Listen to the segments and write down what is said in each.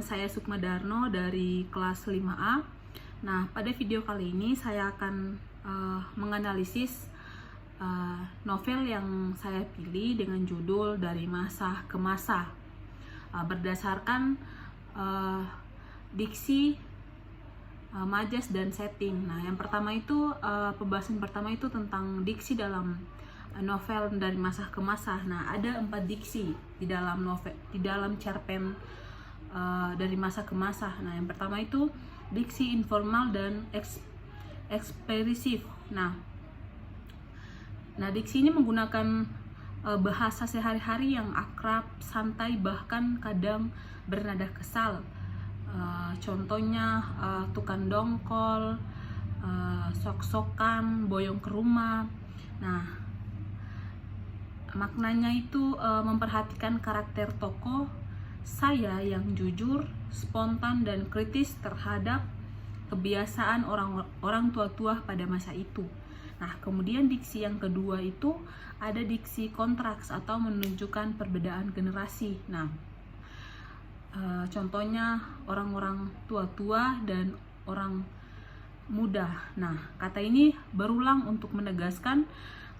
saya Sukma Darno dari kelas 5A. Nah, pada video kali ini saya akan menganalisis novel yang saya pilih dengan judul Dari Masa ke Masa, berdasarkan diksi, majas, dan setting. Nah, yang pertama itu pembahasan pertama itu tentang diksi dalam novel Dari Masa ke Masa. Nah, ada 4 diksi di dalam novel, di dalam cerpen Dari Masa ke Masa. Nah, yang pertama itu diksi informal dan ekspresif. Nah, diksi ini menggunakan bahasa sehari-hari yang akrab, santai, bahkan kadang bernada kesal. Contohnya tukang dongkol, sok-sokan, boyong ke rumah. Nah, maknanya itu memperhatikan karakter tokoh saya yang jujur, spontan, dan kritis terhadap kebiasaan orang tua-tua pada masa itu. Nah, kemudian diksi yang kedua itu ada diksi kontraks atau menunjukkan perbedaan generasi. Nah, contohnya orang-orang tua-tua dan orang muda. Nah, kata ini berulang untuk menegaskan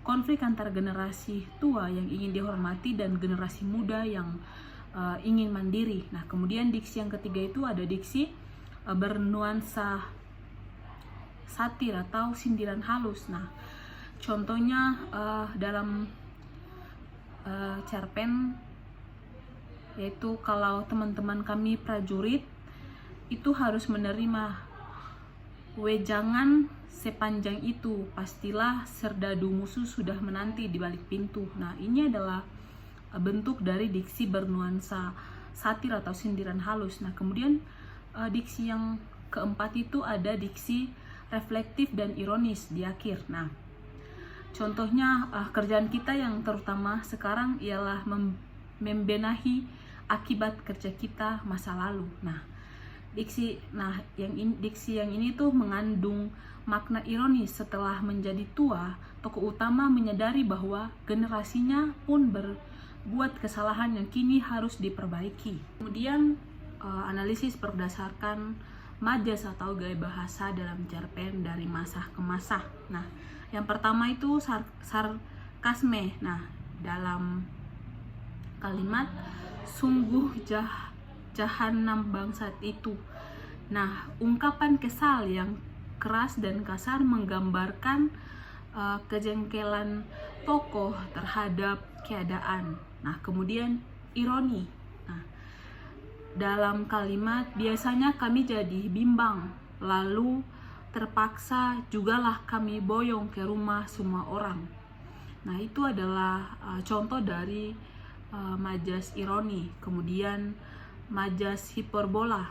konflik antar generasi tua yang ingin dihormati dan generasi muda yang ingin mandiri. Nah, kemudian diksi yang ketiga itu ada diksi bernuansa satir atau sindiran halus. Nah, contohnya dalam cerpen yaitu kalau teman-teman kami prajurit itu harus menerima wejangan sepanjang itu, pastilah serdadu musuh sudah menanti di balik pintu. Nah, ini adalah bentuk dari diksi bernuansa satir atau sindiran halus. Nah, kemudian diksi yang keempat itu ada diksi reflektif dan ironis di akhir. Nah, contohnya kerjaan kita yang terutama sekarang ialah membenahi akibat kerja kita masa lalu. Nah, diksi yang ini tuh mengandung makna ironis. Setelah menjadi tua, tokoh utama menyadari bahwa generasinya pun berbuat kesalahan yang kini harus diperbaiki. Kemudian analisis berdasarkan majas atau gaya bahasa dalam cerpen Dari Masa ke Masa. Nah, yang pertama itu sarkasme. Nah, dalam kalimat sungguh jahanam bangsat itu. Nah, ungkapan kesal yang keras dan kasar menggambarkan kejengkelan tokoh terhadap keadaan. Nah, kemudian ironi. Nah, dalam kalimat biasanya kami jadi bimbang, lalu terpaksa jugalah kami boyong ke rumah semua orang. Nah, itu adalah contoh dari majas ironi. Kemudian majas hiperbola.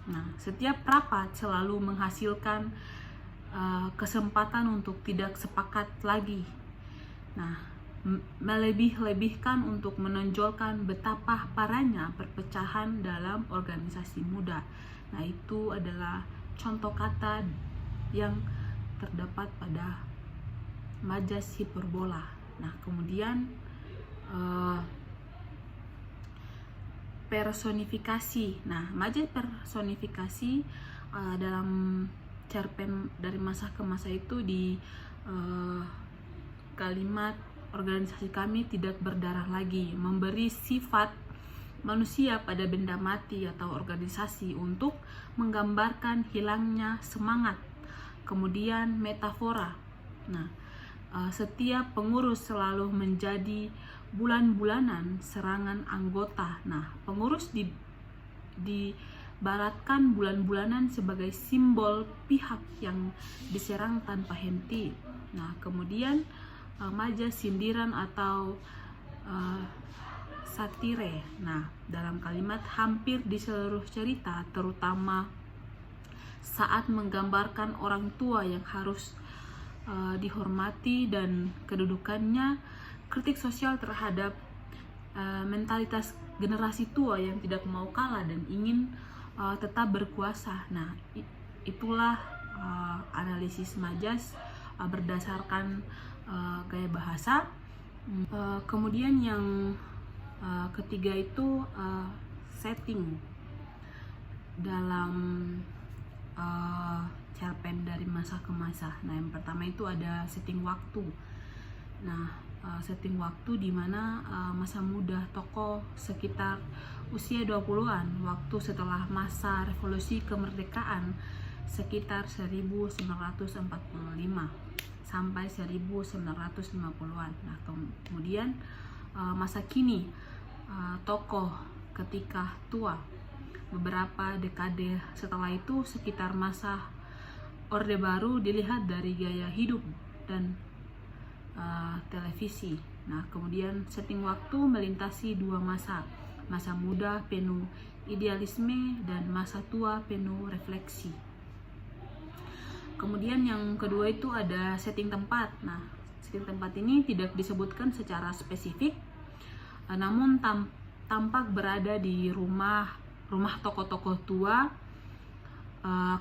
Nah, setiap rapat selalu menghasilkan kesempatan untuk tidak sepakat lagi. Nah, melebih-lebihkan untuk menonjolkan betapa parahnya perpecahan dalam organisasi muda. Nah, itu adalah contoh kata yang terdapat pada majas hiperbola. Nah, kemudian personifikasi. Nah, majas personifikasi dalam cerpen Dari Masa ke Masa itu di kalimat organisasi kami tidak berdarah lagi, memberi sifat manusia pada benda mati atau organisasi untuk menggambarkan hilangnya semangat. Kemudian metafora. Nah, setiap pengurus selalu menjadi bulan-bulanan serangan anggota. Nah, pengurus dibaratkan bulan-bulanan sebagai simbol pihak yang diserang tanpa henti. Nah, kemudian majas sindiran atau satire. Nah, dalam kalimat hampir di seluruh cerita, terutama saat menggambarkan orang tua yang harus dihormati dan kedudukannya, kritik sosial terhadap mentalitas generasi tua yang tidak mau kalah dan ingin tetap berkuasa. Nah, itulah analisis majas berdasarkan gaya bahasa. Kemudian yang ketiga itu setting. dalam cerpen dari masa ke masa. Nah, yang pertama itu ada setting waktu. Nah, setting waktu di mana masa muda tokoh sekitar usia 20-an, waktu setelah masa revolusi kemerdekaan sekitar 1945 sampai 1950-an. Nah, kemudian masa kini, tokoh ketika tua. Beberapa dekade setelah itu sekitar masa Orde Baru dilihat dari gaya hidup dan televisi. Nah, kemudian setting waktu melintasi dua masa. Masa muda penuh idealisme dan masa tua penuh refleksi. Kemudian yang kedua itu ada setting tempat. Nah, setting tempat ini tidak disebutkan secara spesifik, namun tampak berada di rumah tokoh-tokoh tua,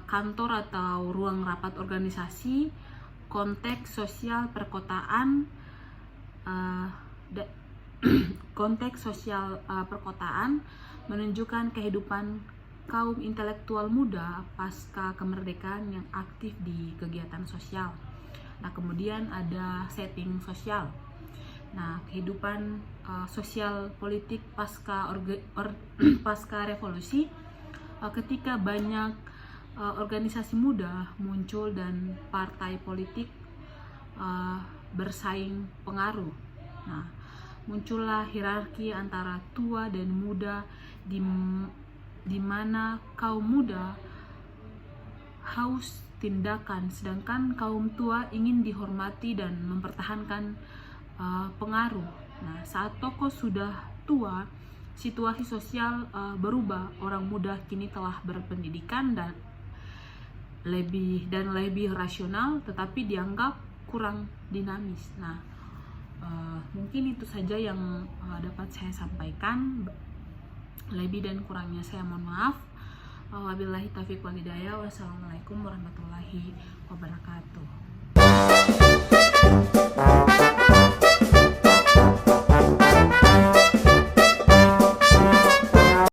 kantor atau ruang rapat organisasi, konteks sosial perkotaan, perkotaan menunjukkan kehidupan kaum intelektual muda pasca kemerdekaan yang aktif di kegiatan sosial. Nah, kemudian ada setting sosial. Nah, kehidupan sosial politik pasca revolusi, ketika banyak organisasi muda muncul dan partai politik bersaing pengaruh. Nah, muncullah hierarki antara tua dan muda di mana kaum muda haus tindakan, sedangkan kaum tua ingin dihormati dan mempertahankan pengaruh. Nah, saat tokoh sudah tua, situasi sosial berubah. Orang muda kini telah berpendidikan dan lebih rasional, tetapi dianggap kurang dinamis. Nah, mungkin itu saja yang dapat saya sampaikan. Lebih dan kurangnya saya mohon maaf. Wabillahi taufiq wal hidayah. Wassalamualaikum warahmatullahi wabarakatuh.